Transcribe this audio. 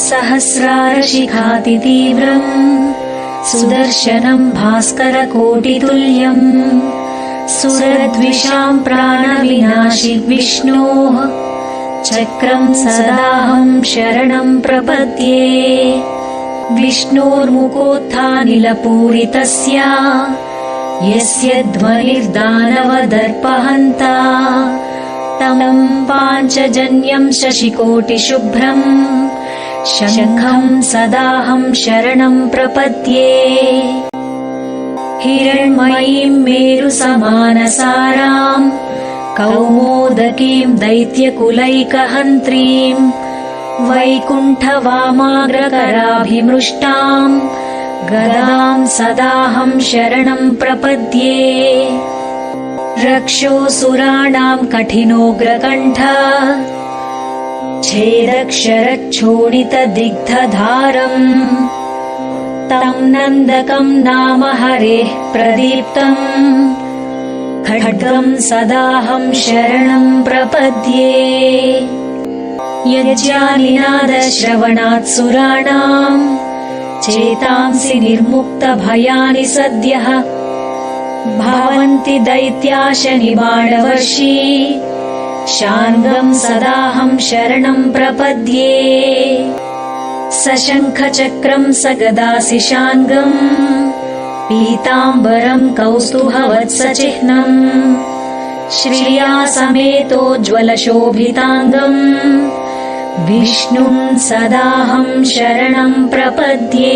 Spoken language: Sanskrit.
सहस्रारशिखातितीव्रम् सुदर्शनम् भास्करकोटितुल्यम् सुरद्विषाम् प्राणविनाशि विष्णोः चक्रम् सदाहम् शरणम् प्रपद्ये विष्णोर्मुखोत्थानिलपूरितस्य यस्य ध्वनिर्दानवदर्पहन्ता तम् पाञ्चजन्यम् शशिकोटिशुभ्रम् शङ्खम् सदाहम् शरणम् प्रपद्ये हिरण्मयीम् मेरुसमानसाराम् कौमोदकीम् दैत्यकुलैकहन्त्रीम् वैकुण्ठवामाग्रकराभिमृष्टाम् गदाम् सदाहम् शरणम् प्रपद्ये रक्षोऽसुराणाम् कठिनोग्रकण्ठ छेदक्षरच्छोणितदिग्धधारम् तम् नन्दकम् नाम हरेः प्रदीप्तम् खड्गम् सदाहम् शरणम् प्रपद्ये यज्ञानिनादश्रवणात् सुराणाम् चेतांसि निर्मुक्तभयानि सद्यः भवन्ति दैत्याशनिबाणवर्षी शार्ङ्गम् सदाहम् शरणम् प्रपद्ये सशङ्खचक्रम् सगदासि शार्ङ्गम् पीताम्बरम् कौस्तुभवत्सचिह्नम् श्रिया समेतोज्ज्वलशोभिताङ्गम् विष्णुम् सदाहम् शरणम् प्रपद्ये।